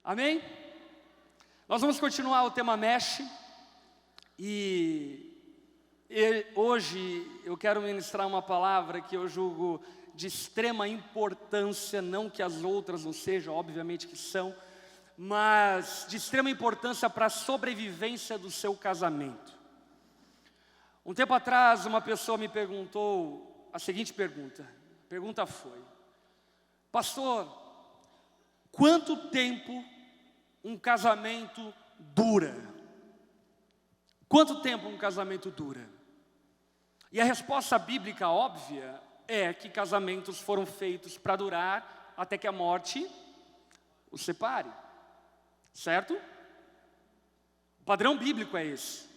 Amém? Nós vamos continuar o tema Mexe. E hoje eu quero ministrar uma palavra que eu julgo de extrema importância, não que as outras não sejam, obviamente que são, mas de extrema importância para a sobrevivência do seu casamento. Um tempo atrás, uma pessoa me perguntou a seguinte pergunta. A pergunta foi: pastor, quanto tempo um casamento dura? Quanto tempo um casamento dura? E a resposta bíblica óbvia é que casamentos foram feitos para durar até que a morte os separe. Certo? O padrão bíblico é esse.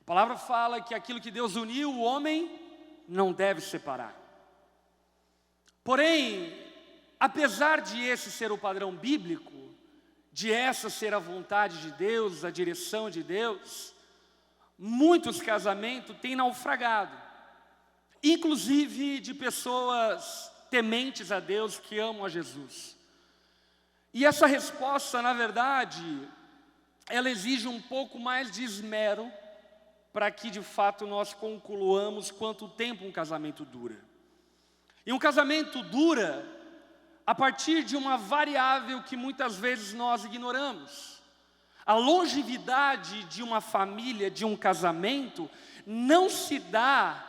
A palavra fala que aquilo que Deus uniu, o homem não deve separar. Porém, apesar de esse ser o padrão bíblico, de essa ser a vontade de Deus, a direção de Deus, muitos casamentos têm naufragado, inclusive de pessoas tementes a Deus, que amam a Jesus. E essa resposta, na verdade, ela exige um pouco mais de esmero para que de fato nós concluamos quanto tempo um casamento dura. E um casamento dura a partir de uma variável que muitas vezes nós ignoramos. A longevidade de uma família, de um casamento, não se dá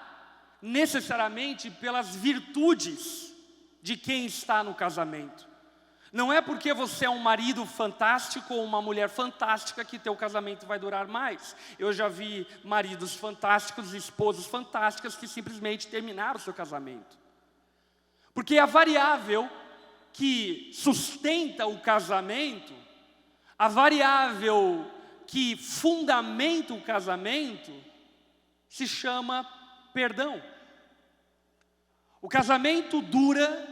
necessariamente pelas virtudes de quem está no casamento. Não é porque você é um marido fantástico ou uma mulher fantástica que teu casamento vai durar mais. Eu já vi maridos fantásticos e esposas fantásticas que simplesmente terminaram o seu casamento. Porque a variável que sustenta o casamento, a variável que fundamenta o casamento, se chama perdão. O casamento dura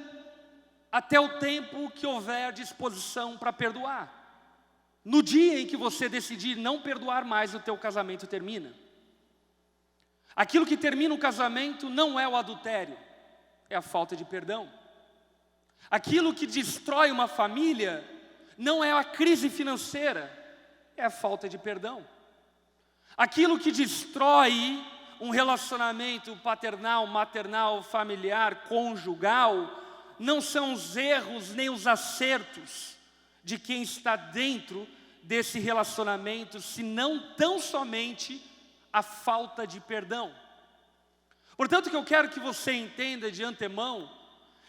até o tempo que houver disposição para perdoar. No dia em que você decidir não perdoar mais, o teu casamento termina. Aquilo que termina o casamento não é o adultério, é a falta de perdão. Aquilo que destrói uma família não é a crise financeira, é a falta de perdão. Aquilo que destrói um relacionamento paternal, maternal, familiar, conjugal, não são os erros nem os acertos de quem está dentro desse relacionamento, senão tão somente a falta de perdão. Portanto, o que eu quero que você entenda de antemão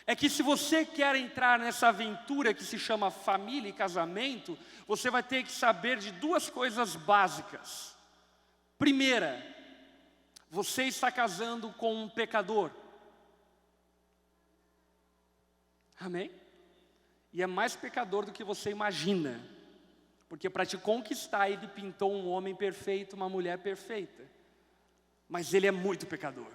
é que se você quer entrar nessa aventura que se chama família e casamento, você vai ter que saber de duas coisas básicas. Primeira, você está casando com um pecador. Amém? E é mais pecador do que você imagina. Porque para te conquistar, ele pintou um homem perfeito, uma mulher perfeita. Mas ele é muito pecador.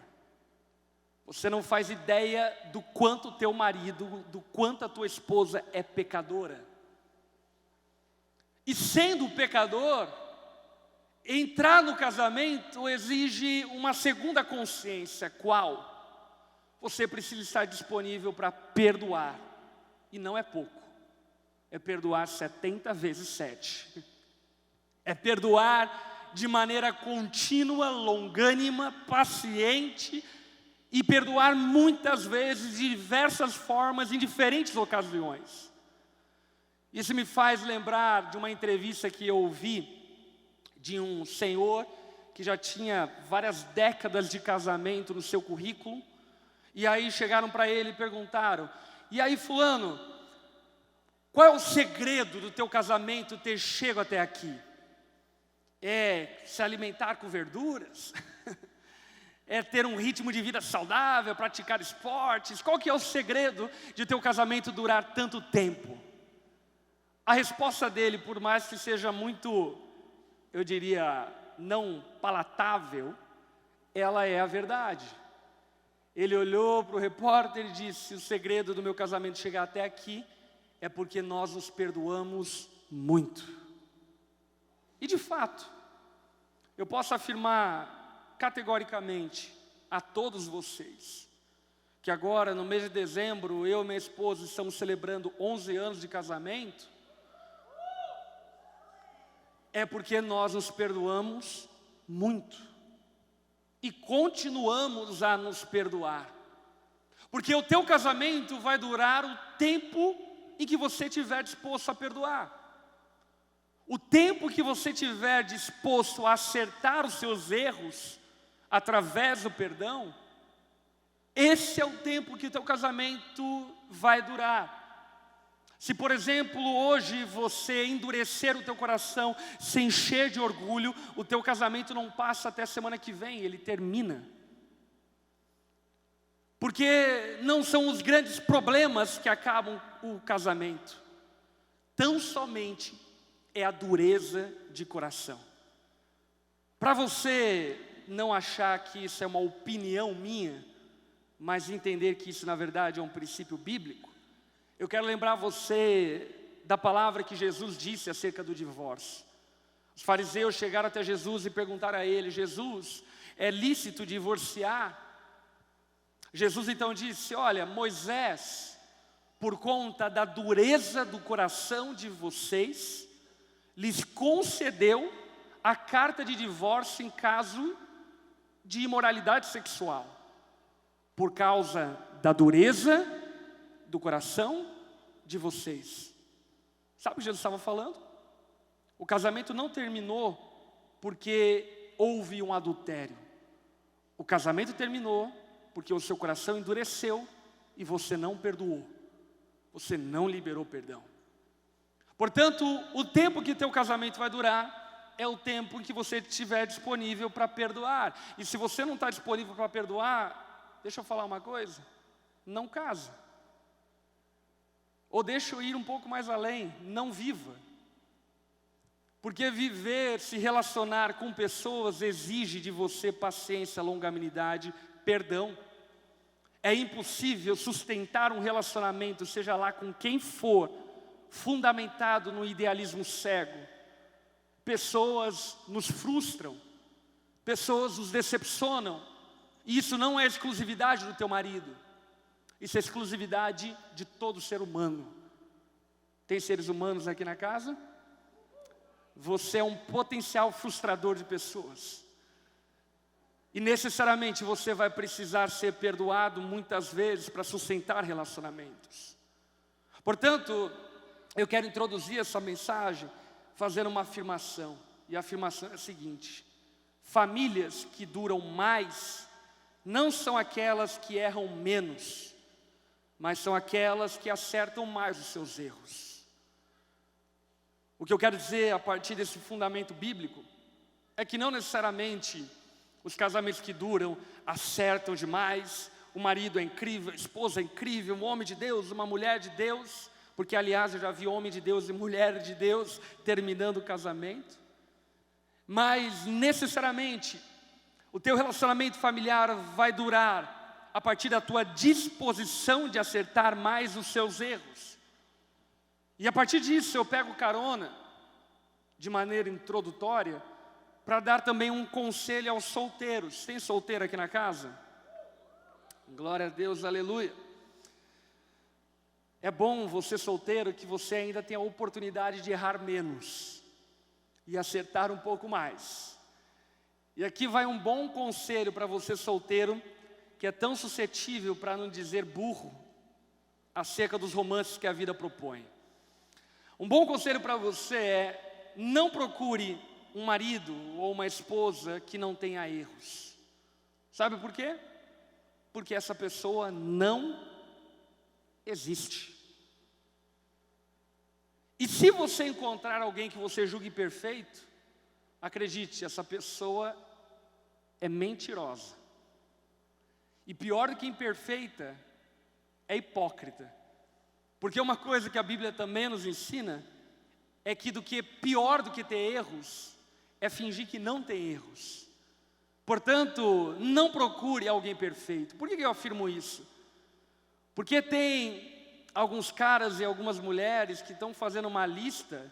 Você não faz ideia do quanto o teu marido, do quanto a tua esposa é pecadora. E sendo pecador, entrar no casamento exige uma segunda consciência. Qual? Você precisa estar disponível para perdoar. E não é pouco. É perdoar 70 vezes 7. É perdoar de maneira contínua, longânima, paciente, e perdoar muitas vezes, de diversas formas, em diferentes ocasiões. Isso me faz lembrar de uma entrevista que eu ouvi de um senhor que já tinha várias décadas de casamento no seu currículo. E aí chegaram para ele e perguntaram: e aí fulano, qual é o segredo do teu casamento ter chego até aqui? É se alimentar com verduras? É ter um ritmo de vida saudável, praticar esportes? Qual que é o segredo de teu casamento durar tanto tempo? A resposta dele, por mais que seja muito, eu diria, não palatável, ela é a verdade. Ele olhou para o repórter e disse: o segredo do meu casamento chegar até aqui é porque nós nos perdoamos muito. E de fato, eu posso afirmar categoricamente a todos vocês que agora, no mês de dezembro, eu e minha esposa estamos celebrando 11 anos de casamento. é porque nós nos perdoamos muito e continuamos a nos perdoar. Porque o teu casamento vai durar o tempo em que você estiver disposto a perdoar. O tempo que você estiver disposto a acertar os seus erros através do perdão, esse é o tempo que o teu casamento vai durar. Se, por exemplo, hoje você endurecer o teu coração, se encher de orgulho, o teu casamento não passa até semana que vem, ele termina. Porque não são os grandes problemas que acabam o casamento. Tão somente é a dureza de coração. Para você não achar que isso é uma opinião minha, mas entender que isso na verdade é um princípio bíblico, eu quero lembrar você da palavra que Jesus disse acerca do divórcio. Os fariseus chegaram até Jesus e perguntaram a ele: Jesus, é lícito divorciar? Jesus então disse: olha, Moisés, por conta da dureza do coração de vocês, lhes concedeu a carta de divórcio em caso de imoralidade sexual. Por causa da dureza do coração de vocês. Sabe o que Jesus estava falando? O casamento não terminou porque houve um adultério. O casamento terminou porque o seu coração endureceu e você não perdoou. Você não liberou perdão. Portanto, o tempo que teu casamento vai durar é o tempo em que você estiver disponível para perdoar. E se você não está disponível para perdoar, deixa eu falar uma coisa, não casa. Ou deixa eu ir um pouco mais além, não viva. Porque viver, se relacionar com pessoas exige de você paciência, longanimidade, perdão. É impossível sustentar um relacionamento, seja lá com quem for, fundamentado no idealismo cego. Pessoas nos frustram, pessoas nos decepcionam. E isso não é exclusividade do teu marido. Isso é exclusividade de todo ser humano. Tem seres humanos aqui na casa? Você é um potencial frustrador de pessoas. E necessariamente você vai precisar ser perdoado muitas vezes para sustentar relacionamentos. Portanto, eu quero introduzir essa mensagem fazendo uma afirmação. E a afirmação é a seguinte: famílias que duram mais não são aquelas que erram menos, mas são aquelas que acertam mais os seus erros. O que eu quero dizer a partir desse fundamento bíblico é que não necessariamente os casamentos que duram acertam demais, o marido é incrível, a esposa é incrível, um homem de Deus, uma mulher de Deus, porque aliás eu já vi homem de Deus e mulher de Deus terminando o casamento. Mas necessariamente o teu relacionamento familiar vai durar a partir da tua disposição de acertar mais os seus erros. E a partir disso eu pego carona, de maneira introdutória, para dar também um conselho aos solteiros. Tem solteiro aqui na casa? Glória a Deus, aleluia. É bom você solteiro que você ainda tem a oportunidade de errar menos e acertar um pouco mais. E aqui vai um bom conselho para você solteiro, que é tão suscetível, para não dizer burro, acerca dos romances que a vida propõe. Um bom conselho para você é: não procure um marido ou uma esposa que não tenha erros. Sabe por quê? Porque essa pessoa não existe. E se você encontrar alguém que você julgue perfeito, acredite, essa pessoa é mentirosa. E pior do que imperfeita, é hipócrita. Porque uma coisa que a Bíblia também nos ensina é que pior do que ter erros é fingir que não tem erros. Portanto, não procure alguém perfeito. Por que eu afirmo isso? Porque tem alguns caras e algumas mulheres que estão fazendo uma lista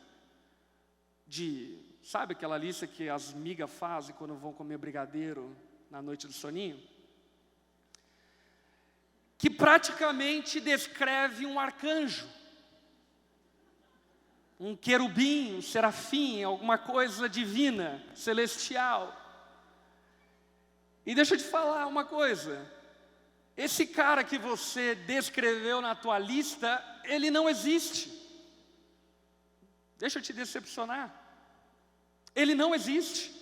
sabe aquela lista que as migas fazem quando vão comer brigadeiro na noite do soninho? Que praticamente descreve um arcanjo. um querubim, um serafim, alguma coisa divina, celestial. E deixa eu te falar uma coisa, esse cara que você descreveu na tua lista, ele não existe. Deixa eu te decepcionar, ele não existe.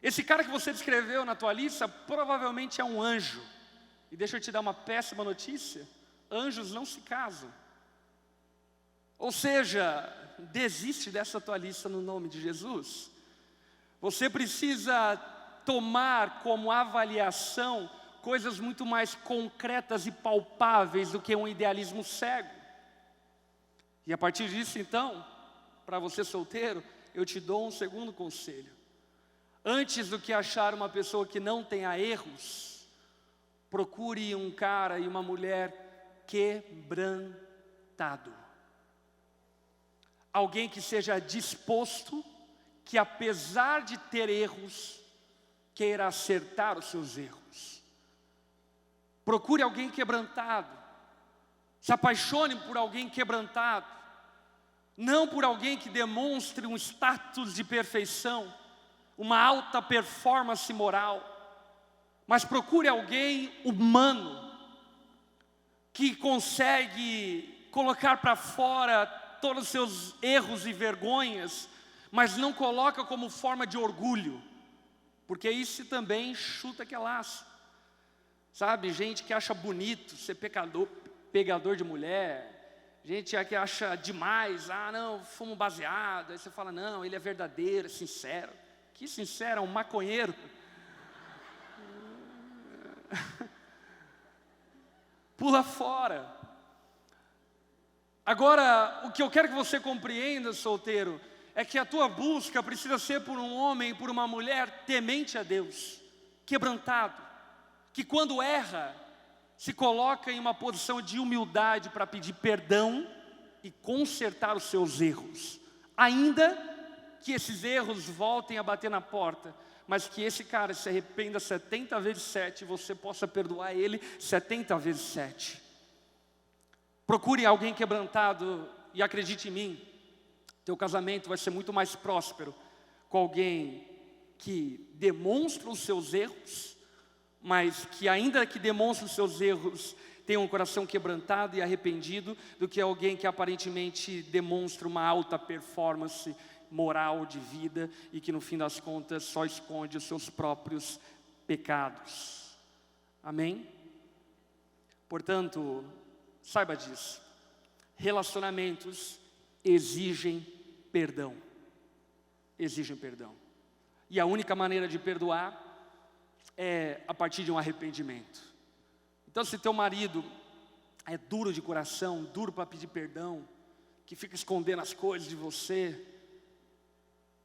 Esse cara que você descreveu na tua lista, provavelmente é um anjo. E deixa eu te dar uma péssima notícia, anjos não se casam. Ou seja, desiste dessa tua lista no nome de Jesus. Você precisa tomar como avaliação coisas muito mais concretas e palpáveis do que um idealismo cego. E a partir disso, então, para você solteiro, eu te dou um segundo conselho. Antes do que achar uma pessoa que não tenha erros, procure um cara e uma mulher quebrantado. Alguém que seja disposto, que apesar de ter erros, queira acertar os seus erros. Procure alguém quebrantado. Se apaixone por alguém quebrantado. Não por alguém que demonstre um status de perfeição, uma alta performance moral. Mas procure alguém humano, que consegue colocar para fora todos os seus erros e vergonhas, mas não coloca como forma de orgulho, porque isso também chuta que é laço. Sabe, gente que acha bonito ser pegador de mulher, gente que acha demais, não, fumo baseado, aí você fala, não, ele é verdadeiro, é sincero. Que sincero, é um maconheiro. Pula fora. Agora, o que eu quero que você compreenda, solteiro, é que a tua busca precisa ser por um homem e por uma mulher temente a Deus, quebrantado, que quando erra, se coloca em uma posição de humildade para pedir perdão e consertar os seus erros, ainda que esses erros voltem a bater na porta, mas que esse cara se arrependa 70 vezes 7 e você possa perdoar ele 70 vezes 7. Procure alguém quebrantado e acredite em mim, teu casamento vai ser muito mais próspero com alguém que demonstra os seus erros, mas que ainda que demonstre os seus erros, tem um coração quebrantado e arrependido, do que alguém que aparentemente demonstra uma alta performance moral de vida e que no fim das contas só esconde os seus próprios pecados. Amém? Portanto, saiba disso, relacionamentos exigem perdão, e a única maneira de perdoar é a partir de um arrependimento. Então, se teu marido é duro de coração, duro para pedir perdão, que fica escondendo as coisas de você,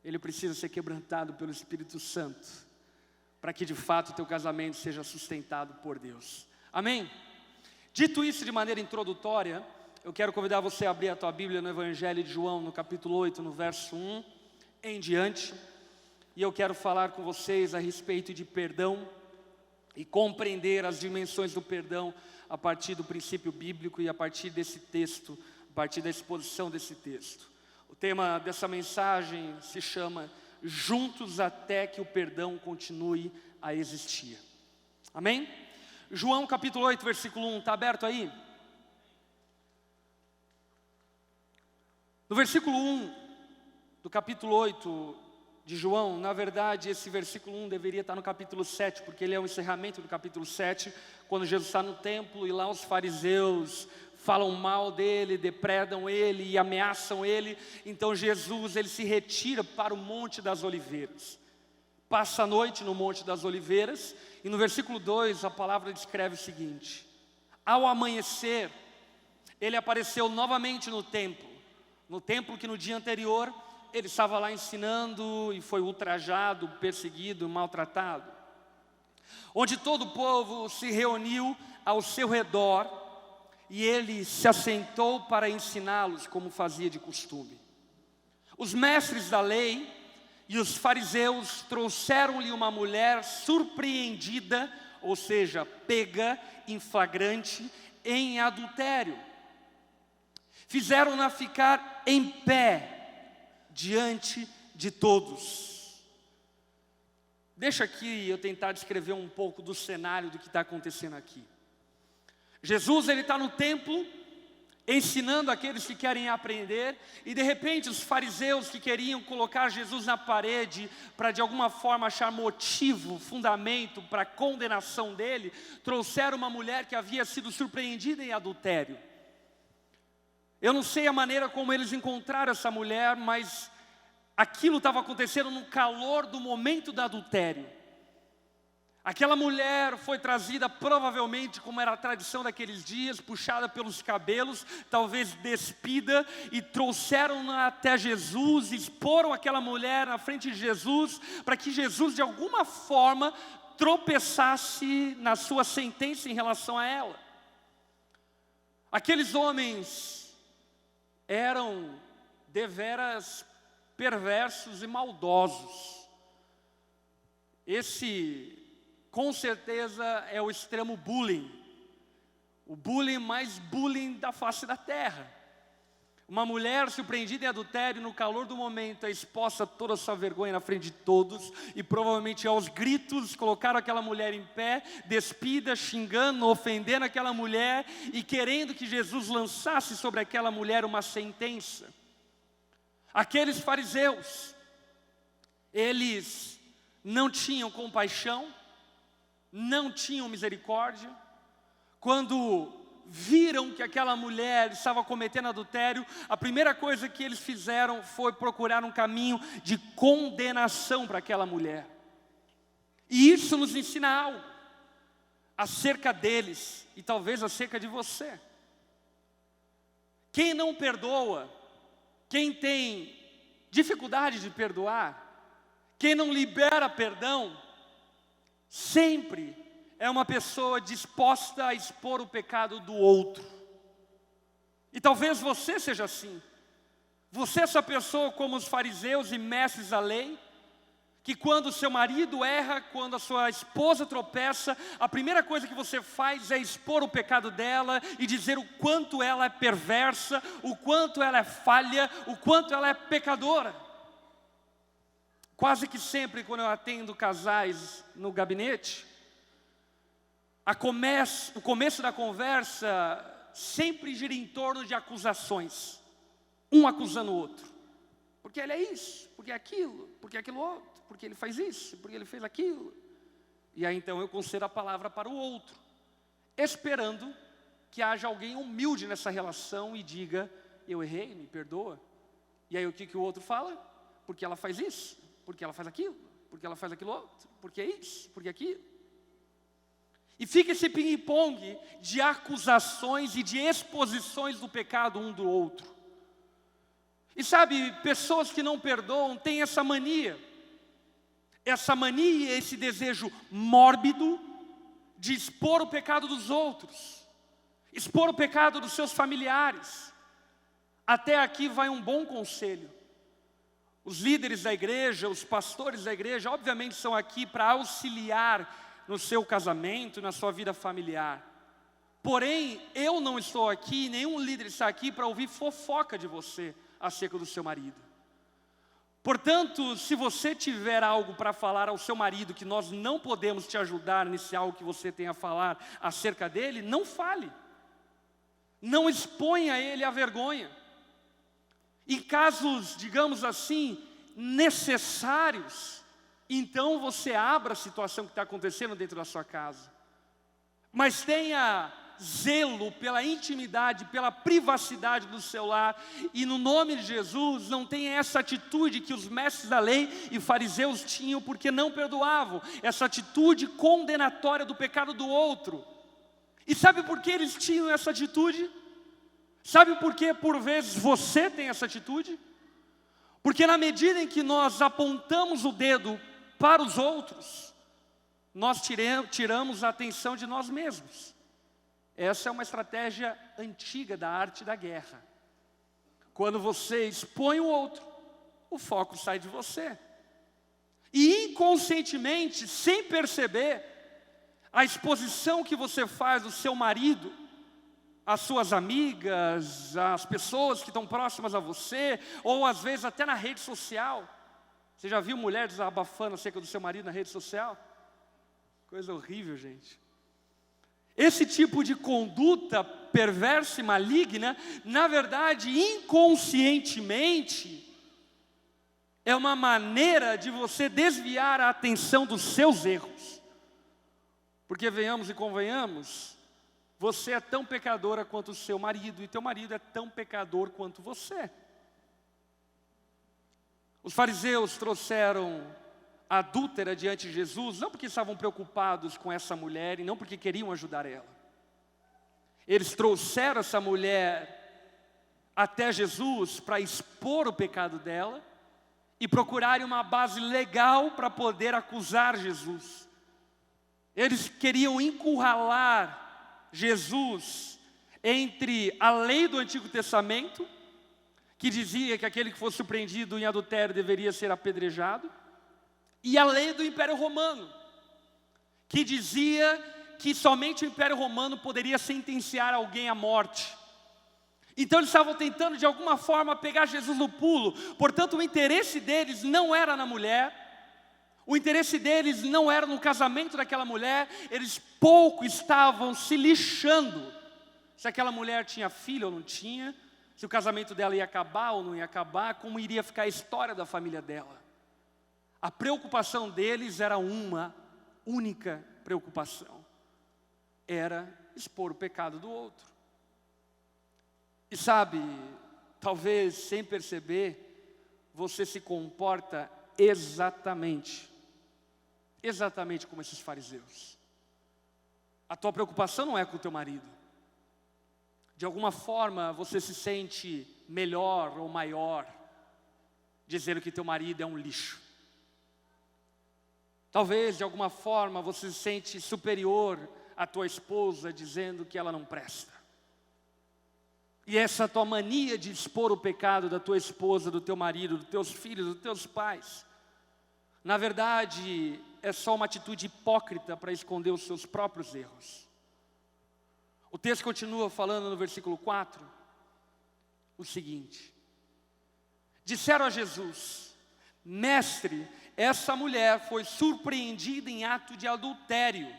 ele precisa ser quebrantado pelo Espírito Santo, para que de fato o teu casamento seja sustentado por Deus. Amém? Dito isso de maneira introdutória, eu quero convidar você a abrir a tua Bíblia no Evangelho de João, no capítulo 8, no verso 1 em diante. E eu quero falar com vocês a respeito de perdão e compreender as dimensões do perdão a partir do princípio bíblico e a partir desse texto, a partir da exposição desse texto. O tema dessa mensagem se chama Juntos até que o perdão continue a existir. Amém? João capítulo 8, versículo 1, está aberto aí? No versículo 1 do capítulo 8 de João, na verdade esse versículo 1 deveria estar no capítulo 7, porque ele é o encerramento do capítulo 7, quando Jesus está no templo e lá os fariseus falam mal dele, depredam ele e ameaçam ele. Então Jesus, ele se retira para o Monte das Oliveiras, passa a noite no Monte das Oliveiras, e no versículo 2 a palavra descreve o seguinte: ao amanhecer, ele apareceu novamente no templo que no dia anterior ele estava lá ensinando e foi ultrajado, perseguido, maltratado, onde todo o povo se reuniu ao seu redor e ele se assentou para ensiná-los como fazia de costume. Os mestres da lei e os fariseus trouxeram-lhe uma mulher surpreendida, ou seja, pega em flagrante em adultério. Fizeram-na ficar em pé diante de todos. Deixa aqui eu tentar descrever um pouco do cenário do que está acontecendo aqui. Jesus, ele está no templo, ensinando aqueles que querem aprender, e de repente os fariseus que queriam colocar Jesus na parede, para de alguma forma achar motivo, fundamento para a condenação dele, trouxeram uma mulher que havia sido surpreendida em adultério. Eu não sei a maneira como eles encontraram essa mulher, mas aquilo estava acontecendo no calor do momento do adultério. Aquela mulher foi trazida provavelmente, como era a tradição daqueles dias, puxada pelos cabelos, talvez despida, e trouxeram-na até Jesus, exporam aquela mulher na frente de Jesus, para que Jesus de alguma forma tropeçasse na sua sentença em relação a ela. Aqueles homens eram deveras perversos e maldosos. Esse, com certeza, é o extremo bullying. O bullying mais bullying da face da terra. Uma mulher surpreendida em adultério, no calor do momento, é exposta a toda a sua vergonha na frente de todos, e provavelmente aos gritos colocaram aquela mulher em pé, despida, xingando, ofendendo aquela mulher, e querendo que Jesus lançasse sobre aquela mulher uma sentença. Aqueles fariseus, eles não tinham compaixão, não tinham misericórdia. Quando viram que aquela mulher estava cometendo adultério, a primeira coisa que eles fizeram foi procurar um caminho de condenação para aquela mulher. E isso nos ensina algo acerca deles e talvez acerca de você. Quem não perdoa, quem tem dificuldade de perdoar, quem não libera perdão, sempre é uma pessoa disposta a expor o pecado do outro. E talvez você seja assim. Você é essa pessoa como os fariseus e mestres da lei, que quando o seu marido erra, quando a sua esposa tropeça, a primeira coisa que você faz é expor o pecado dela e dizer o quanto ela é perversa, o quanto ela é falha, o quanto ela é pecadora. Quase que sempre quando eu atendo casais no gabinete, o começo da conversa sempre gira em torno de acusações. Um acusando o outro. Porque ele é isso, porque é aquilo, porque é aquilo outro, porque ele faz isso, porque ele fez aquilo. E aí então eu concedo a palavra para o outro, esperando que haja alguém humilde nessa relação e diga, eu errei, me perdoa. E aí o que o outro fala? Porque ela faz isso, porque ela faz aquilo, porque ela faz aquilo outro, porque é isso, porque é aquilo. E fica esse ping-pong de acusações e de exposições do pecado um do outro. E sabe, pessoas que não perdoam têm essa mania. Essa mania, esse desejo mórbido de expor o pecado dos outros. Expor o pecado dos seus familiares. Até aqui vai um bom conselho. Os líderes da igreja, os pastores da igreja, obviamente são aqui para auxiliar no seu casamento, na sua vida familiar. Porém, eu não estou aqui, nenhum líder está aqui para ouvir fofoca de você acerca do seu marido. Portanto, se você tiver algo para falar ao seu marido, que nós não podemos te ajudar nesse algo que você tem a falar acerca dele, não fale. Não exponha ele à vergonha. Em casos, digamos assim, necessários, então você abra a situação que está acontecendo dentro da sua casa. Mas tenha zelo pela intimidade, pela privacidade do seu lar. E no nome de Jesus, não tenha essa atitude que os mestres da lei e fariseus tinham, porque não perdoavam. Essa atitude condenatória do pecado do outro. E sabe por que eles tinham essa atitude? Sabe por que por vezes você tem essa atitude? Porque na medida em que nós apontamos o dedo para os outros, nós tiramos a atenção de nós mesmos. Essa é uma estratégia antiga da arte da guerra. Quando você expõe o outro, o foco sai de você. E inconscientemente, sem perceber, a exposição que você faz do seu marido as suas amigas, as pessoas que estão próximas a você, ou às vezes até na rede social. Você já viu mulher desabafando acerca do seu marido na rede social? Coisa horrível, gente. Esse tipo de conduta perversa e maligna, na verdade, inconscientemente, é uma maneira de você desviar a atenção dos seus erros. Porque venhamos e convenhamos, você é tão pecadora quanto o seu marido, e teu marido é tão pecador quanto você. Os fariseus trouxeram a adúltera diante de Jesus, não porque estavam preocupados com essa mulher, e não porque queriam ajudar ela. Eles trouxeram essa mulher até Jesus para expor o pecado dela, e procurarem uma base legal para poder acusar Jesus. Eles queriam encurralar Jesus entre a lei do Antigo Testamento, que dizia que aquele que fosse surpreendido em adultério deveria ser apedrejado, e a lei do Império Romano, que dizia que somente o Império Romano poderia sentenciar alguém à morte. Então eles estavam tentando de alguma forma pegar Jesus no pulo. Portanto, o interesse deles não era na mulher, o interesse deles não era no casamento daquela mulher. Eles pouco estavam se lixando se aquela mulher tinha filho ou não tinha, se o casamento dela ia acabar ou não ia acabar, como iria ficar a história da família dela. A preocupação deles era uma única preocupação: era expor o pecado do outro. E sabe, talvez sem perceber, você se comporta exatamente como esses fariseus. A tua preocupação não é com o teu marido. De alguma forma você se sente melhor ou maior, dizendo que teu marido é um lixo. Talvez de alguma forma você se sente superior à tua esposa, dizendo que ela não presta. E essa tua mania de expor o pecado da tua esposa, do teu marido, dos teus filhos, dos teus pais, na verdade, é só uma atitude hipócrita para esconder os seus próprios erros. O texto continua falando no versículo 4, o seguinte: disseram a Jesus: mestre, essa mulher foi surpreendida em ato de adultério.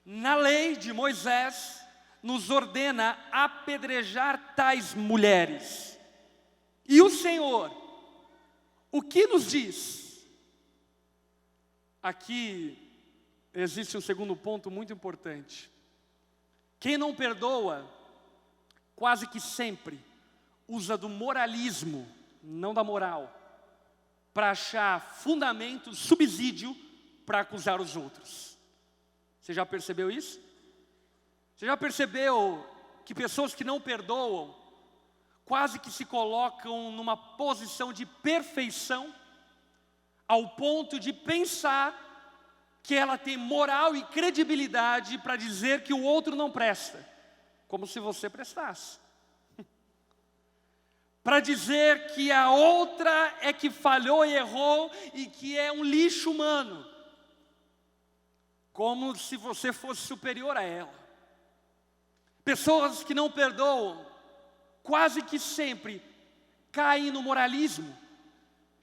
Na lei de Moisés, nos ordena apedrejar tais mulheres. E o Senhor, o que nos diz? Aqui existe um segundo ponto muito importante. Quem não perdoa, quase que sempre usa do moralismo, não da moral, para achar fundamento, subsídio para acusar os outros. Você já percebeu isso? Você já percebeu que pessoas que não perdoam quase que se colocam numa posição de perfeição, ao ponto de pensar que ela tem moral e credibilidade para dizer que o outro não presta, como se você prestasse. Para dizer que a outra é que falhou e errou e que é um lixo humano, como se você fosse superior a ela. Pessoas que não perdoam, quase que sempre caem no moralismo.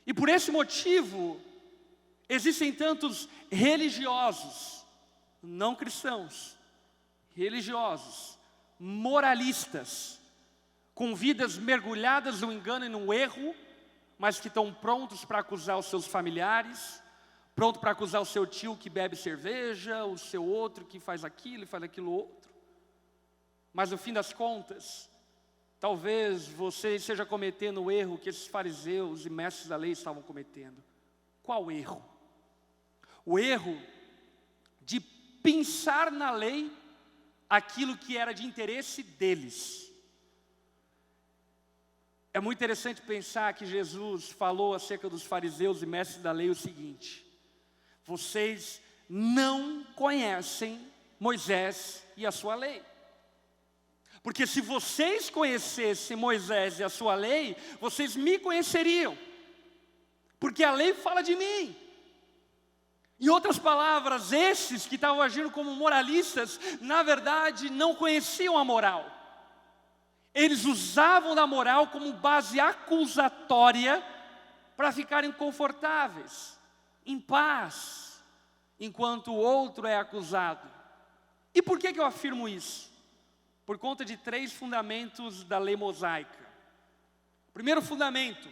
E por esse motivo, existem tantos religiosos, não cristãos, religiosos, moralistas, com vidas mergulhadas no engano e no erro, mas que estão prontos para acusar os seus familiares, pronto para acusar o seu tio que bebe cerveja, o seu outro que faz aquilo e faz aquilo outro. Mas no fim das contas, talvez você esteja cometendo o erro que esses fariseus e mestres da lei estavam cometendo. Qual erro? O erro de pensar na lei aquilo que era de interesse deles. É muito interessante pensar que Jesus falou acerca dos fariseus e mestres da lei o seguinte: vocês não conhecem Moisés e a sua lei. Porque se vocês conhecessem Moisés e a sua lei, vocês me conheceriam. Porque a lei fala de mim. Em outras palavras, esses que estavam agindo como moralistas, na verdade não conheciam a moral. Eles usavam da moral como base acusatória para ficarem confortáveis, em paz, enquanto o outro é acusado. E por que eu afirmo isso? Por conta de 3 fundamentos da lei mosaica. Primeiro fundamento: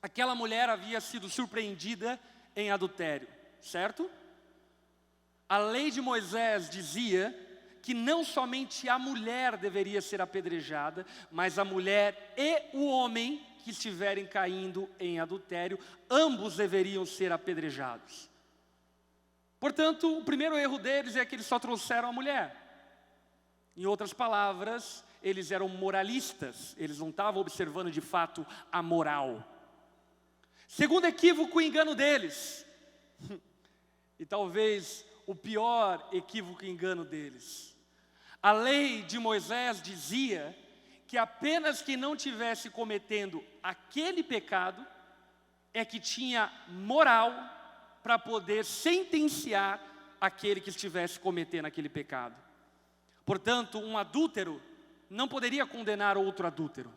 aquela mulher havia sido surpreendida em adultério, certo? A lei de Moisés dizia que não somente a mulher deveria ser apedrejada, mas a mulher e o homem que estiverem caindo em adultério, ambos deveriam ser apedrejados. Portanto, o primeiro erro deles é que eles só trouxeram a mulher. Em outras palavras, eles eram moralistas, eles não estavam observando de fato a moral. Segundo equívoco e engano deles, e talvez o pior equívoco e engano deles. A lei de Moisés dizia que apenas quem não tivesse cometendo aquele pecado é que tinha moral para poder sentenciar aquele que estivesse cometendo aquele pecado. Portanto, um adúltero não poderia condenar outro adúltero.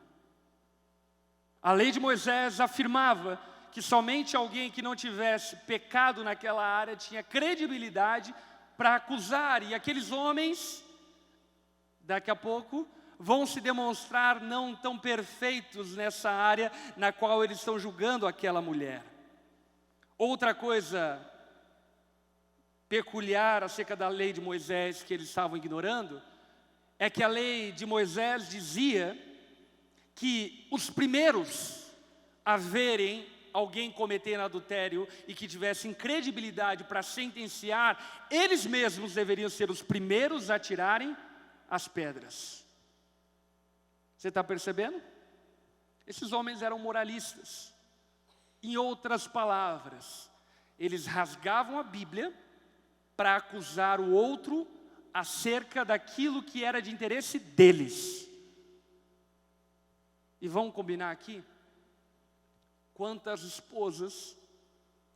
A lei de Moisés afirmava que somente alguém que não tivesse pecado naquela área tinha credibilidade para acusar, e aqueles homens, daqui a pouco, vão se demonstrar não tão perfeitos nessa área na qual eles estão julgando aquela mulher. Outra coisa peculiar acerca da lei de Moisés que eles estavam ignorando, é que a lei de Moisés dizia que os primeiros a verem alguém cometendo adultério e que tivessem credibilidade para sentenciar, eles mesmos deveriam ser os primeiros a tirarem as pedras. Você está percebendo? Esses homens eram moralistas. Em outras palavras, eles rasgavam a Bíblia para acusar o outro acerca daquilo que era de interesse deles. E vamos combinar aqui? Quantas esposas,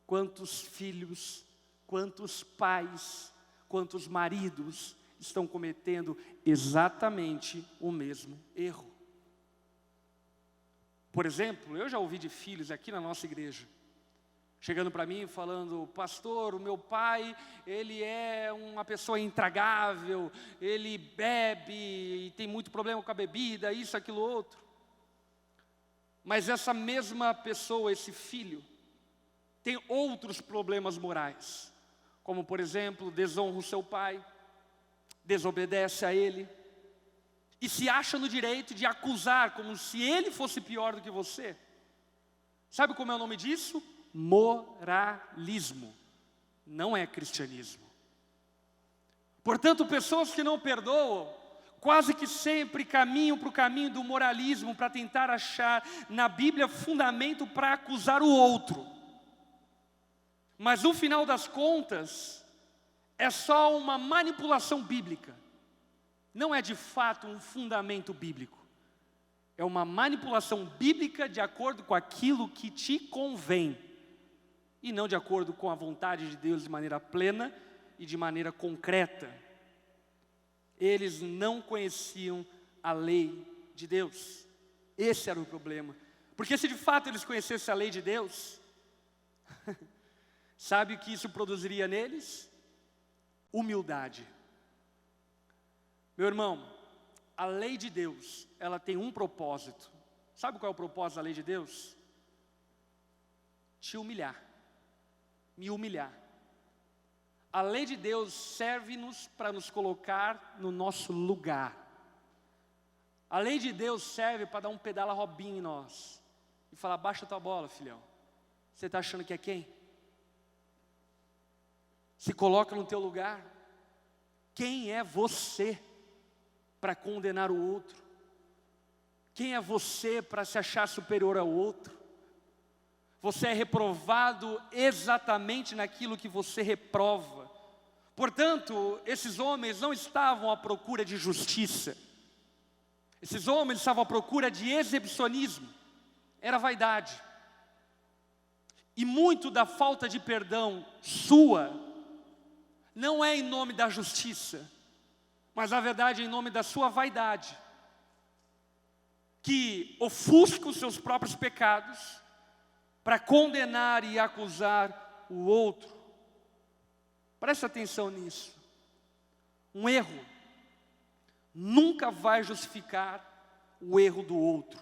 quantos filhos, quantos pais, quantos maridos estão cometendo exatamente o mesmo erro? Por exemplo, eu já ouvi de filhos aqui na nossa igreja, chegando para mim falando: pastor, o meu pai, ele é uma pessoa intragável, ele bebe e tem muito problema com a bebida, isso, aquilo, outro. Mas essa mesma pessoa, esse filho, tem outros problemas morais, como por exemplo, desonra o seu pai, desobedece a ele, e se acha no direito de acusar como se ele fosse pior do que você. Sabe como é o nome disso? Moralismo. Não é cristianismo. Portanto, pessoas que não perdoam, quase que sempre caminham para o caminho do moralismo, para tentar achar na Bíblia fundamento para acusar o outro. Mas no final das contas, é só uma manipulação bíblica. Não é de fato um fundamento bíblico. É uma manipulação bíblica de acordo com aquilo que te convém, e não de acordo com a vontade de Deus de maneira plena e de maneira concreta. Eles não conheciam a lei de Deus. Esse era o problema. Porque se de fato eles conhecessem a lei de Deus, sabe o que isso produziria neles? Humildade. Meu irmão, a lei de Deus, ela tem um propósito. Sabe qual é o propósito da lei de Deus? Te humilhar, me humilhar. A lei de Deus serve-nos para nos colocar no nosso lugar. A lei de Deus serve para dar um pedala Robinho em nós e falar: baixa tua bola, filhão. Você está achando que é quem? Se coloca no teu lugar. Quem é você para condenar o outro? Quem é você para se achar superior ao outro? Você é reprovado exatamente naquilo que você reprova. Portanto, esses homens não estavam à procura de justiça. Esses homens estavam à procura de exibicionismo. Era vaidade. E muito da falta de perdão sua não é em nome da justiça, mas na verdade é em nome da sua vaidade. que ofusca os seus próprios pecados para condenar e acusar o outro. Preste atenção nisso. Um erro nunca vai justificar o erro do outro.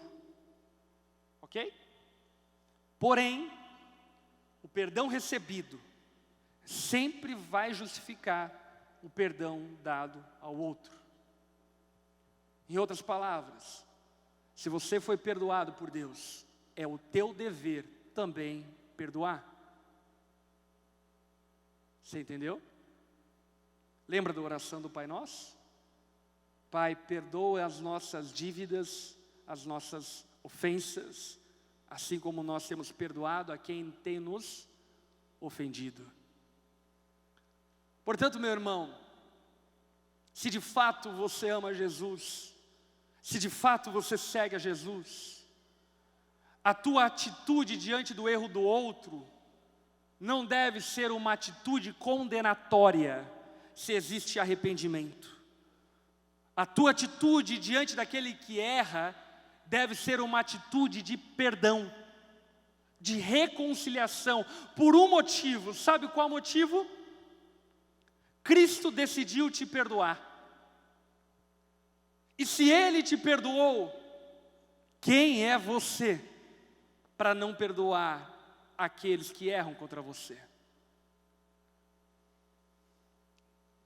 Ok? Porém, o perdão recebido sempre vai justificar o perdão dado ao outro. Em outras palavras, se você foi perdoado por Deus, é o teu dever também perdoar. Você entendeu? Lembra da oração do Pai Nosso? Pai, perdoa as nossas dívidas, as nossas ofensas, assim como nós temos perdoado a quem tem nos ofendido. Portanto, meu irmão, se de fato você ama Jesus, se de fato você segue a Jesus, a tua atitude diante do erro do outro não deve ser uma atitude condenatória, se existe arrependimento. A tua atitude diante daquele que erra deve ser uma atitude de perdão, de reconciliação, por um motivo. Sabe qual motivo? Cristo decidiu te perdoar. E se Ele te perdoou, quem é você para não perdoar aqueles que erram contra você?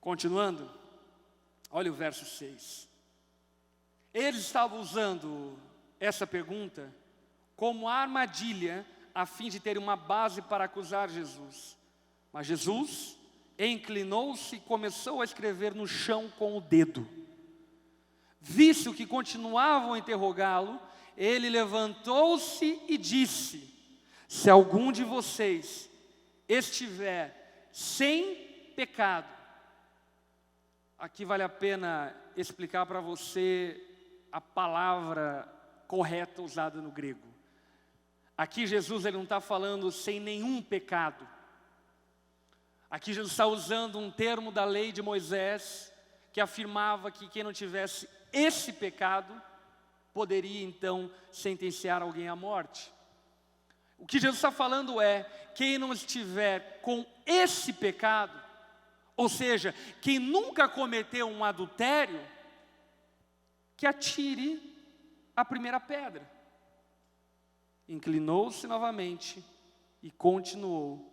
Continuando, olha o verso 6. Eles estavam usando essa pergunta como armadilha a fim de ter uma base para acusar Jesus. Mas Jesus inclinou-se e começou a escrever no chão com o dedo. Visto que continuavam a interrogá-lo, ele levantou-se e disse: se algum de vocês estiver sem pecado. Aqui vale a pena explicar para você a palavra correta usada no grego. Aqui Jesus ele não está falando sem nenhum pecado. Aqui Jesus está usando um termo da lei de Moisés que afirmava que quem não tivesse esse pecado poderia então sentenciar alguém à morte. O que Jesus está falando é, quem não estiver com esse pecado, ou seja, quem nunca cometeu um adultério, que atire a primeira pedra. Inclinou-se novamente e continuou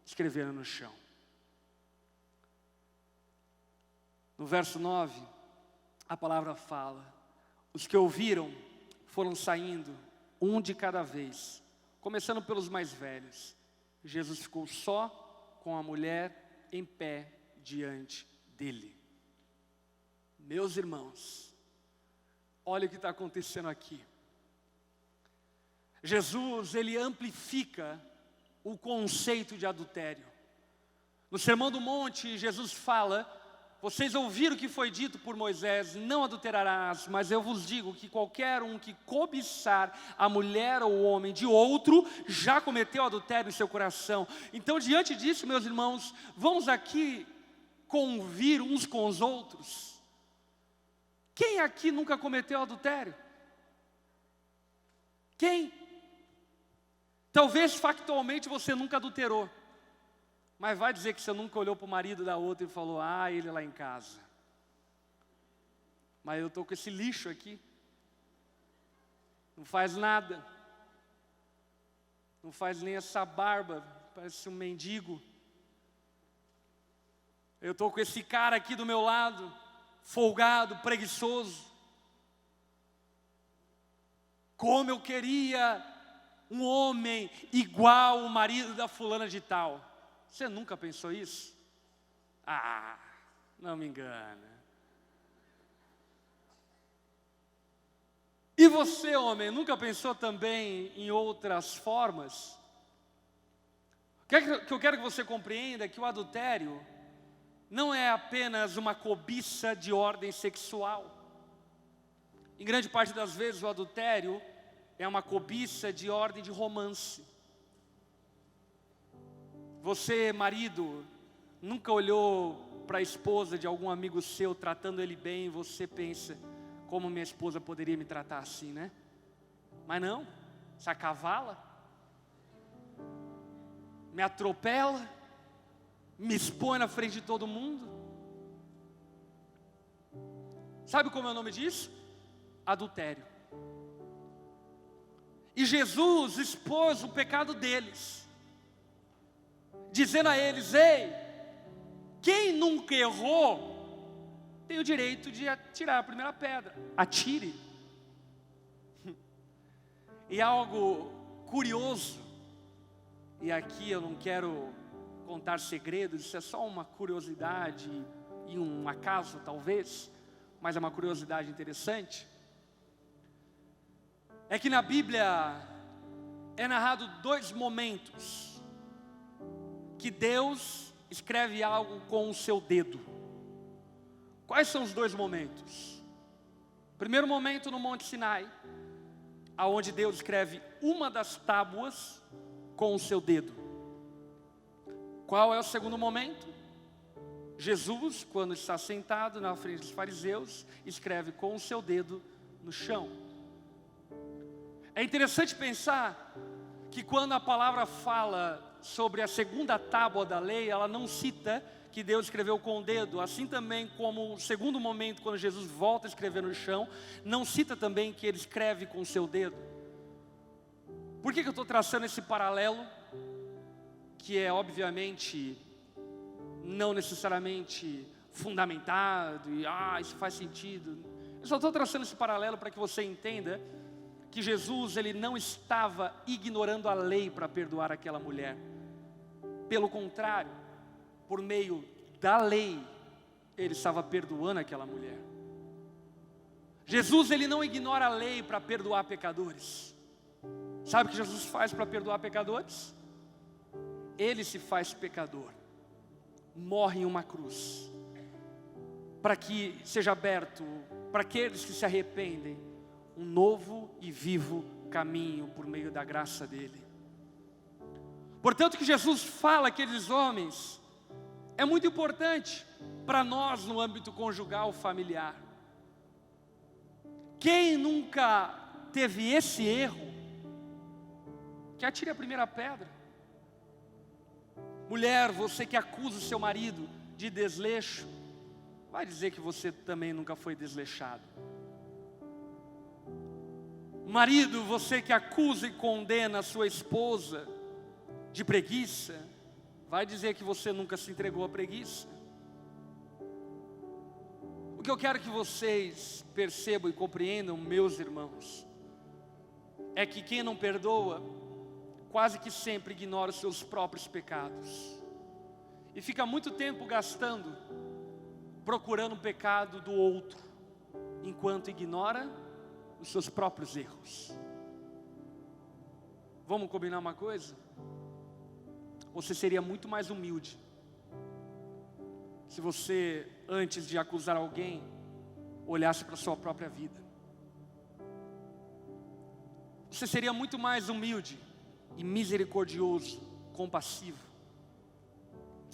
escrevendo no chão. No verso 9, a palavra fala: os que ouviram foram saindo, um de cada vez, começando pelos mais velhos. Jesus ficou só com a mulher em pé diante dele. Meus irmãos, olha o que está acontecendo aqui. Jesus, ele amplifica o conceito de adultério. No Sermão do Monte, Jesus fala: vocês ouviram o que foi dito por Moisés, não adulterarás, mas eu vos digo que qualquer um que cobiçar a mulher ou o homem de outro, já cometeu adultério em seu coração. Então, diante disso, meus irmãos, vamos aqui convir uns com os outros. Quem aqui nunca cometeu adultério? Quem? Talvez factualmente você nunca adulterou. Mas vai dizer que você nunca olhou para o marido da outra e falou: ah, ele lá em casa. Mas eu estou com esse lixo aqui. Não faz nada. Não faz nem essa barba, parece um mendigo. Eu estou com esse cara aqui do meu lado, folgado, preguiçoso. Como eu queria um homem igual o marido da fulana de tal. Você nunca pensou isso? Ah, não me engana. E você, homem, nunca pensou também em outras formas? O que eu quero que você compreenda é que o adultério não é apenas uma cobiça de ordem sexual. Em grande parte das vezes o adultério é uma cobiça de ordem de romance. Você, marido, nunca olhou para a esposa de algum amigo seu, tratando ele bem, e você pensa: como minha esposa poderia me tratar assim, né? Mas não, se acavala, me atropela, me expõe na frente de todo mundo. Sabe como é o nome disso? Adultério. E Jesus expôs o pecado deles, dizendo a eles: ei, quem nunca errou, tem o direito de atirar a primeira pedra. Atire. E algo curioso, e aqui eu não quero contar segredos, isso é só uma curiosidade e um acaso talvez, mas é uma curiosidade interessante, é que na Bíblia é narrado 2 momentos que Deus escreve algo com o seu dedo. Quais são os 2 momentos? Primeiro momento no Monte Sinai, aonde Deus escreve uma das tábuas com o seu dedo. Qual é o segundo momento? Jesus, quando está sentado na frente dos fariseus, escreve com o seu dedo no chão. É interessante pensar que quando a palavra fala sobre a segunda tábua da lei, ela não cita que Deus escreveu com o dedo, assim também como o segundo momento, quando Jesus volta a escrever no chão, não cita também que ele escreve com o seu dedo. Por que eu estou traçando esse paralelo? Que é obviamente não necessariamente fundamentado, e isso faz sentido. Eu só estou traçando esse paralelo para que você entenda que Jesus, ele não estava ignorando a lei para perdoar aquela mulher. Pelo contrário, por meio da lei, ele estava perdoando aquela mulher. Jesus, ele não ignora a lei para perdoar pecadores. Sabe o que Jesus faz para perdoar pecadores? Ele se faz pecador, morre em uma cruz, para que seja aberto, para aqueles que se arrependem, um novo e vivo caminho por meio da graça dele. Portanto, que Jesus fala àqueles homens é muito importante para nós no âmbito conjugal familiar. Quem nunca teve esse erro, que atire a primeira pedra. Mulher, você que acusa o seu marido de desleixo, vai dizer que você também nunca foi desleixado. Marido, você que acusa e condena a sua esposa de preguiça, vai dizer que você nunca se entregou à preguiça. O que eu quero que vocês percebam e compreendam, meus irmãos, é que quem não perdoa, quase que sempre ignora os seus próprios pecados. E fica muito tempo gastando, procurando o pecado do outro, enquanto ignora os seus próprios erros. Vamos combinar uma coisa? Você seria muito mais humilde se você, antes de acusar alguém, olhasse para a sua própria vida. Você seria muito mais humilde e misericordioso, compassivo,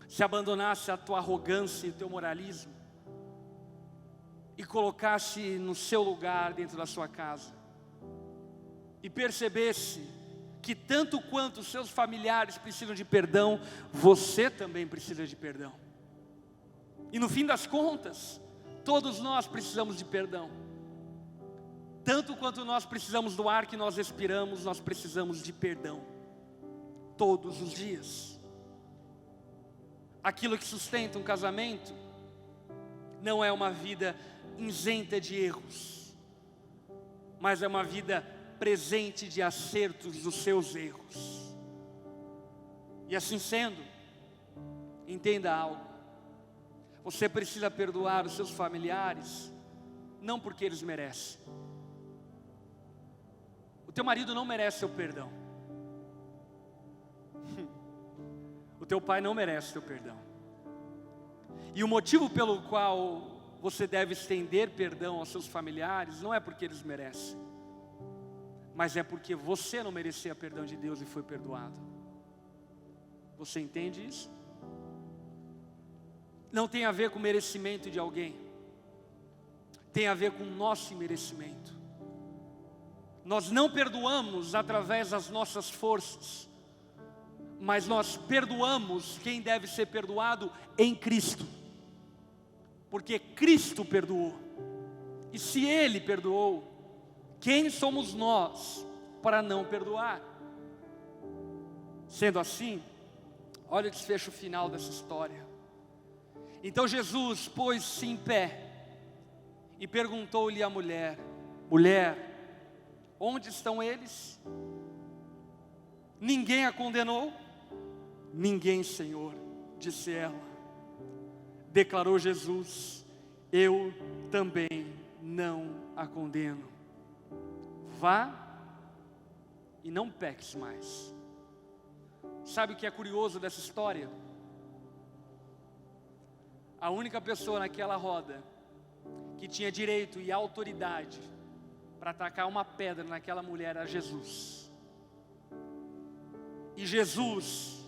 se abandonasse a tua arrogância e o teu moralismo e colocasse no seu lugar dentro da sua casa e percebesse que tanto quanto os seus familiares precisam de perdão, você também precisa de perdão. E no fim das contas, todos nós precisamos de perdão. Tanto quanto nós precisamos do ar que nós respiramos, nós precisamos de perdão. Todos os dias. Aquilo que sustenta um casamento não é uma vida isenta de erros, mas é uma vida presente de acertos dos seus erros. E assim sendo, entenda algo: você precisa perdoar os seus familiares, não porque eles merecem. O teu marido não merece seu perdão. O teu pai não merece teu perdão. E o motivo pelo qual você deve estender perdão aos seus familiares não é porque eles merecem, mas é porque você não merecia perdão de Deus e foi perdoado. Você entende isso? Não tem a ver com o merecimento de alguém, tem a ver com o nosso merecimento. Nós não perdoamos através das nossas forças, mas nós perdoamos quem deve ser perdoado em Cristo, porque Cristo perdoou. E se Ele perdoou, quem somos nós para não perdoar? Sendo assim, olha o desfecho final dessa história. Então Jesus pôs-se em pé e perguntou-lhe à mulher: mulher, onde estão eles? Ninguém a condenou? Ninguém, Senhor, disse ela. Declarou Jesus: eu também não a condeno. Vá e não peques mais. Sabe o que é curioso dessa história? A única pessoa naquela roda que tinha direito e autoridade para atacar uma pedra naquela mulher era Jesus. E Jesus,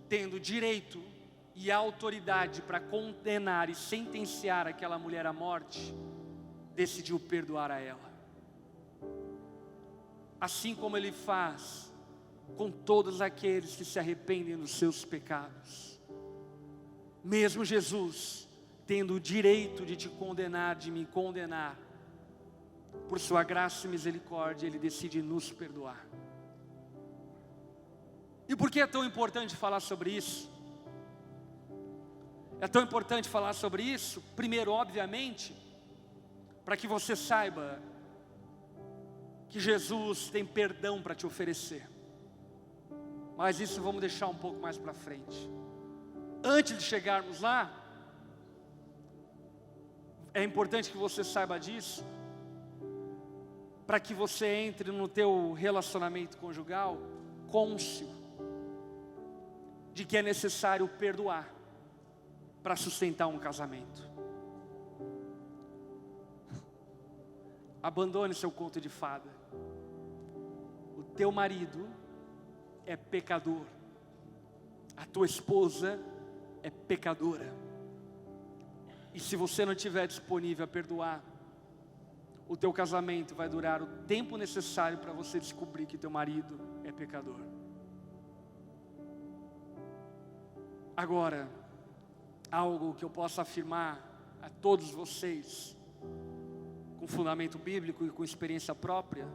tendo direito e autoridade para condenar e sentenciar aquela mulher à morte, decidiu perdoar a ela. Assim como Ele faz com todos aqueles que se arrependem dos seus pecados. Mesmo Jesus, tendo o direito de te condenar, de me condenar, por sua graça e misericórdia, Ele decide nos perdoar. E por que é tão importante falar sobre isso? É tão importante falar sobre isso, primeiro, obviamente, para que você saiba que Jesus tem perdão para te oferecer. Mas isso vamos deixar um pouco mais para frente. Antes de chegarmos lá, é importante que você saiba disso, para que você entre no teu relacionamento conjugal cônscio de que é necessário perdoar para sustentar um casamento. Abandone seu conto de fada. O teu marido é pecador, a tua esposa é pecadora. E se você não estiver disponível a perdoar, o teu casamento vai durar o tempo necessário para você descobrir que teu marido é pecador. Agora, algo que eu posso afirmar a todos vocês, com fundamento bíblico e com experiência própria,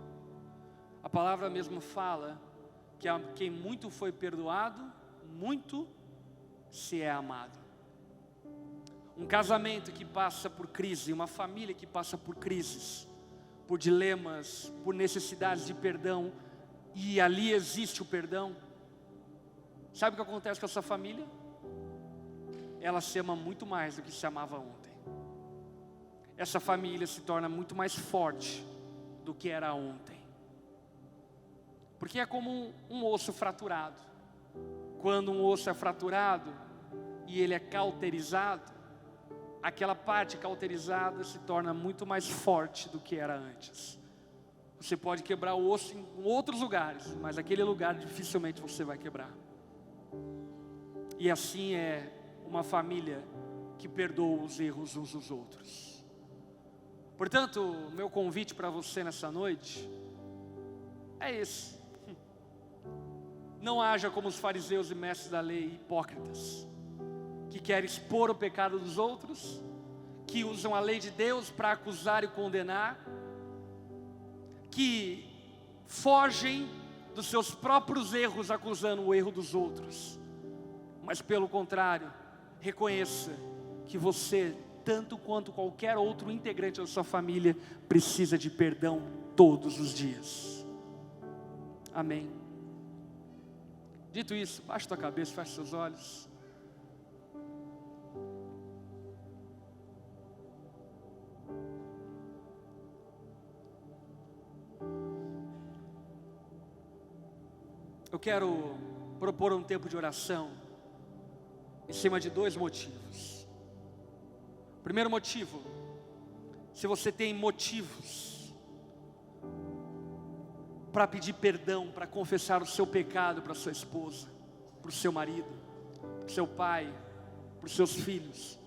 a palavra mesmo fala que a quem muito foi perdoado, muito se é amado. Um casamento que passa por crise, uma família que passa por crises, por dilemas, por necessidades de perdão, e ali existe o perdão. Sabe o que acontece com essa família? Ela se ama muito mais do que se amava ontem. Essa família se torna muito mais forte do que era ontem. Porque é como um osso fraturado. Quando um osso é fraturado e ele é cauterizado, aquela parte cauterizada se torna muito mais forte do que era antes. Você pode quebrar o osso em outros lugares, mas aquele lugar dificilmente você vai quebrar. E assim é uma família que perdoa os erros uns dos outros. Portanto, meu convite para você nessa noite é esse: não haja como os fariseus e mestres da lei hipócritas, que querem expor o pecado dos outros, que usam a lei de Deus para acusar e condenar, que fogem dos seus próprios erros acusando o erro dos outros. Mas pelo contrário, reconheça que você, tanto quanto qualquer outro integrante da sua família, precisa de perdão todos os dias. Amém. Dito isso, baixa tua cabeça, fecha seus olhos. Eu quero propor um tempo de oração em cima de dois motivos. Primeiro motivo: se você tem motivos para pedir perdão, para confessar o seu pecado para sua esposa, para o seu marido, para o seu pai, para os seus filhos,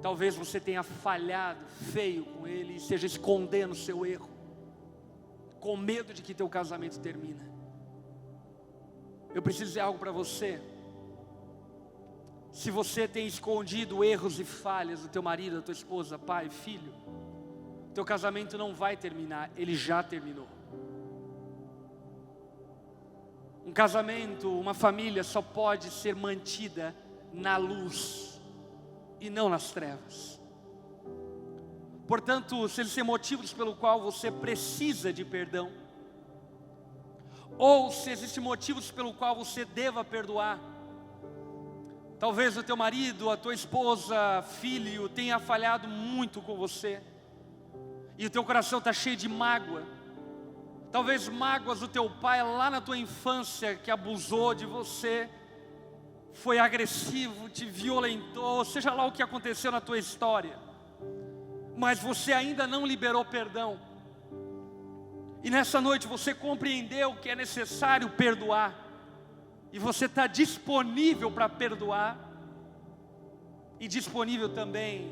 talvez você tenha falhado feio com ele e esteja escondendo o seu erro. com medo de que teu casamento termine. Eu preciso dizer algo para você. Se você tem escondido erros e falhas do teu marido, da tua esposa, pai, filho, teu casamento não vai terminar, ele já terminou. Um casamento, uma família só pode ser mantida na luz e não nas trevas. Portanto, se existem motivos pelo qual você precisa de perdão, ou se existem motivos pelo qual você deva perdoar, talvez o teu marido, a tua esposa, filho, tenha falhado muito com você, e o teu coração está cheio de mágoa. Talvez mágoas do teu pai lá na tua infância, que abusou de você, foi agressivo, te violentou, seja lá o que aconteceu na tua história, mas você ainda não liberou perdão. E nessa noite você compreendeu que é necessário perdoar, e você está disponível para perdoar, e disponível também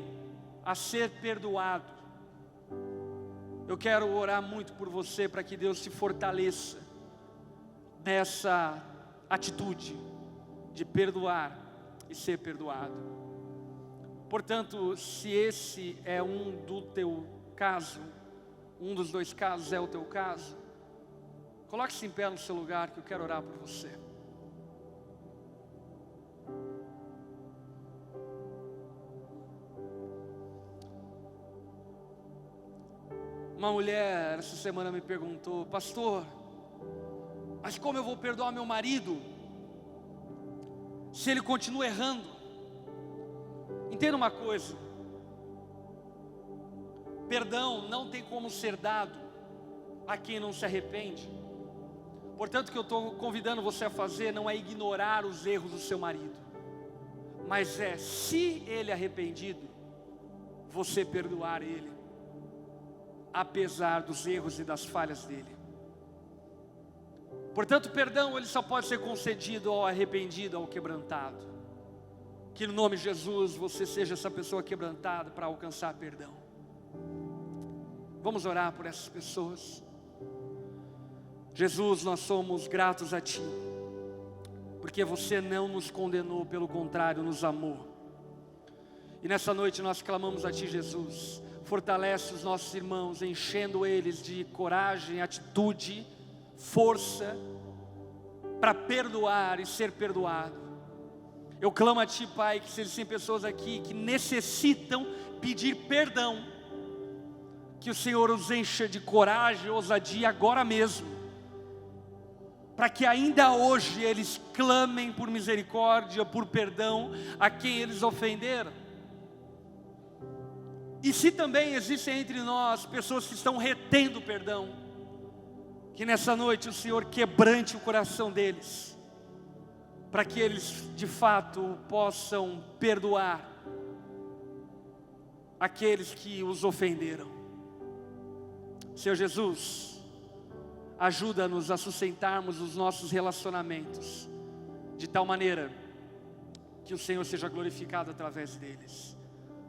a ser perdoado. Eu quero orar muito por você, para que Deus te fortaleça nessa atitude de perdoar e ser perdoado. Portanto, se esse é um dos dois casos é o teu caso, coloque-se em pé no seu lugar, que eu quero orar por você. Uma mulher essa semana me perguntou: pastor, mas como eu vou perdoar meu marido se ele continua errando? Entenda uma coisa: perdão não tem como ser dado a quem não se arrepende. Portanto, o que eu estou convidando você a fazer não é ignorar os erros do seu marido, mas é, se ele é arrependido, você perdoar ele, apesar dos erros e das falhas dele. Portanto, o perdão ele só pode ser concedido ao arrependido, ao quebrantado. Que no nome de Jesus você seja essa pessoa quebrantada para alcançar perdão. Vamos orar por essas pessoas. Jesus, nós somos gratos a Ti, porque você não nos condenou, pelo contrário, nos amou. E nessa noite nós clamamos a Ti, Jesus. Fortalece os nossos irmãos, enchendo eles de coragem, atitude, força, para perdoar e ser perdoado. Eu clamo a Ti, Pai, que se existem pessoas aqui que necessitam pedir perdão, que o Senhor os encha de coragem e ousadia agora mesmo, para que ainda hoje eles clamem por misericórdia, por perdão a quem eles ofenderam. E se também existem entre nós pessoas que estão retendo perdão, que nessa noite o Senhor quebrante o coração deles, para que eles de fato possam perdoar aqueles que os ofenderam. Senhor Jesus, ajuda-nos a sustentarmos os nossos relacionamentos de tal maneira que o Senhor seja glorificado através deles.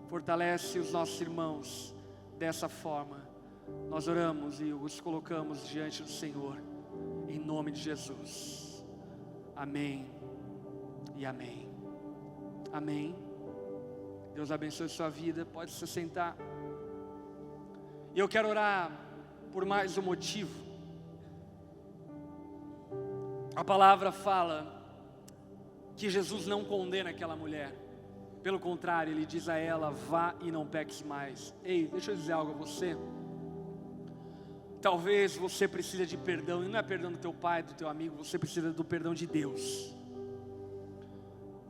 Fortalece os nossos irmãos dessa forma. Nós oramos e os colocamos diante do Senhor, em nome de Jesus. Amém e amém. Amém. Deus abençoe sua vida. Pode se sentar. E eu quero orar por mais um motivo. A palavra fala que Jesus não condena aquela mulher. Pelo contrário, Ele diz a ela: vá e não peques mais. Ei, deixa eu dizer algo a você. Talvez você precise de perdão, e não é perdão do teu pai, do teu amigo, você precisa do perdão de Deus.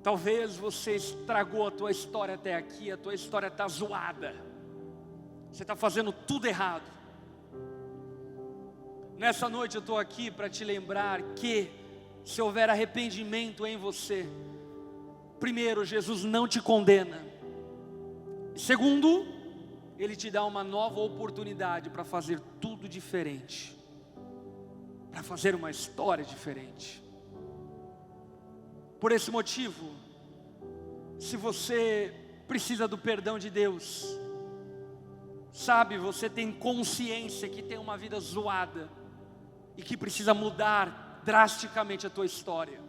Talvez você estragou a tua história até aqui, a tua história está zoada, você está fazendo tudo errado. Nessa noite eu estou aqui para te lembrar que, se houver arrependimento em você, primeiro, Jesus não te condena. Segundo, Ele te dá uma nova oportunidade para fazer tudo diferente, para fazer uma história diferente. Por esse motivo, se você precisa do perdão de Deus, sabe, você tem consciência que tem uma vida zoada, e que precisa mudar drasticamente a tua história,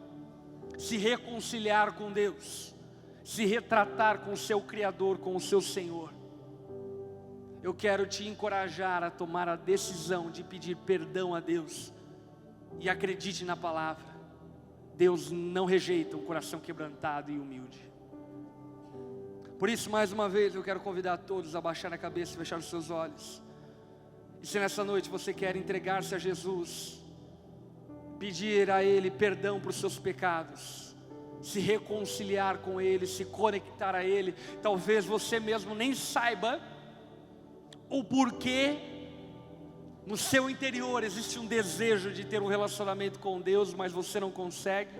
se reconciliar com Deus, se retratar com o seu Criador, com o seu Senhor, eu quero te encorajar a tomar a decisão de pedir perdão a Deus. E acredite na palavra, Deus não rejeita um coração quebrantado e humilde. Por isso, mais uma vez, eu quero convidar todos a baixar a cabeça e fechar os seus olhos. E se nessa noite você quer entregar-se a Jesus, pedir a Ele perdão por seus pecados, se reconciliar com Ele, se conectar a Ele, talvez você mesmo nem saiba o porquê. No seu interior existe um desejo de ter um relacionamento com Deus, mas você não consegue.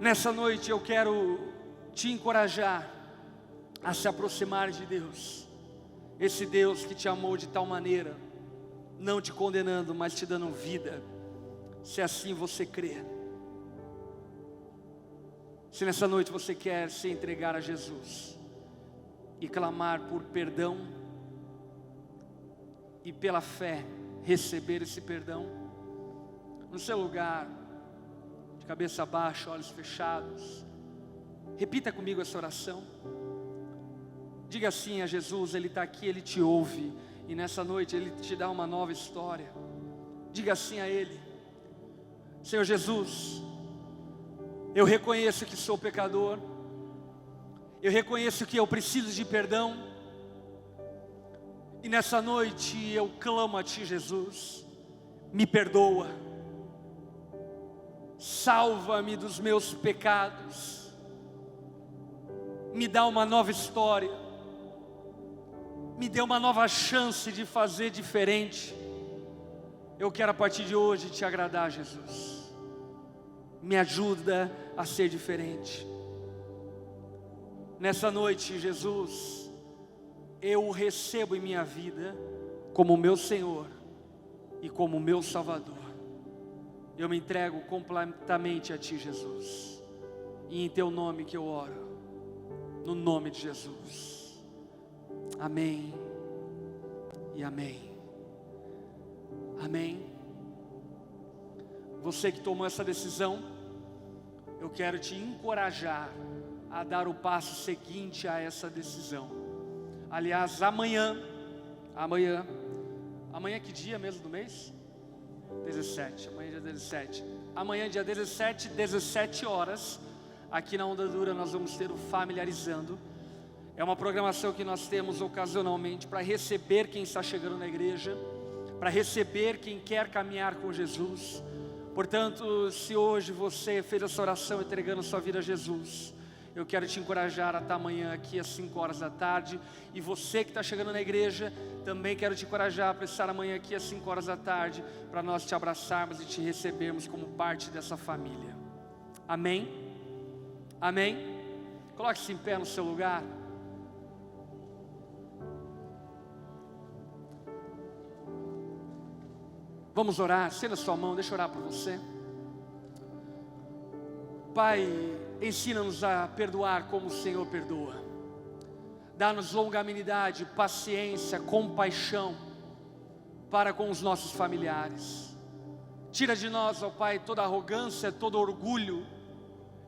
Nessa noite eu quero te encorajar a se aproximar de Deus. Esse Deus que te amou de tal maneira, não te condenando, mas te dando vida, se assim você crê. Se nessa noite você quer se entregar a Jesus e clamar por perdão, e pela fé receber esse perdão, no seu lugar, de cabeça baixa, olhos fechados, repita comigo essa oração. Diga assim a Jesus, Ele está aqui, Ele te ouve, e nessa noite Ele te dá uma nova história. Diga assim a Ele: Senhor Jesus, eu reconheço que sou pecador, eu reconheço que eu preciso de perdão, e nessa noite eu clamo a Ti, Jesus, me perdoa, salva-me dos meus pecados, me dá uma nova história, me dê uma nova chance de fazer diferente. Eu quero a partir de hoje te agradar, Jesus, me ajuda a ser diferente. Nessa noite, Jesus, eu o recebo em minha vida como meu Senhor e como meu Salvador. Eu me entrego completamente a Ti, Jesus, e em Teu nome que eu oro, no nome de Jesus. Amém e amém. Amém. Você que tomou essa decisão, eu quero te encorajar a dar o passo seguinte a essa decisão. Aliás, amanhã que dia mesmo do mês? 17, amanhã é dia 17. Amanhã, dia 17, 17 horas, aqui na Onda Dura nós vamos ter o Familiarizando. É uma programação que nós temos ocasionalmente para receber quem está chegando na igreja, para receber quem quer caminhar com Jesus. Portanto, se hoje você fez essa oração entregando sua vida a Jesus, eu quero te encorajar a estar amanhã aqui às 5 horas da tarde. E você que está chegando na igreja, também quero te encorajar para estar amanhã aqui às 5 horas da tarde, para nós te abraçarmos e te recebermos como parte dessa família. Amém? Amém? Coloque-se em pé no seu lugar. Vamos orar, estenda a sua mão, deixa eu orar por você. Pai, ensina-nos a perdoar como o Senhor perdoa. Dá-nos longanimidade, paciência, compaixão para com os nossos familiares. Tira de nós, ó Pai, toda arrogância, todo orgulho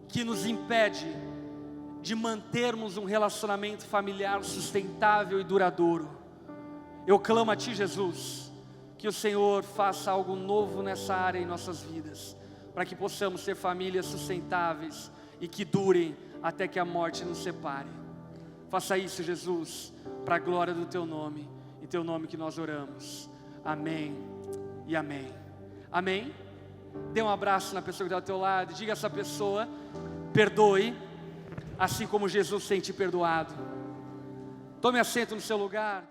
que nos impede de mantermos um relacionamento familiar sustentável e duradouro. Eu clamo a Ti, Jesus, que o Senhor faça algo novo nessa área em nossas vidas, para que possamos ser famílias sustentáveis e que durem até que a morte nos separe. Faça isso, Jesus, para a glória do Teu nome, em Teu nome que nós oramos. Amém e amém. Amém? Dê um abraço na pessoa que está ao teu lado, diga a essa pessoa: perdoe, assim como Jesus tem te perdoado. Tome assento no seu lugar.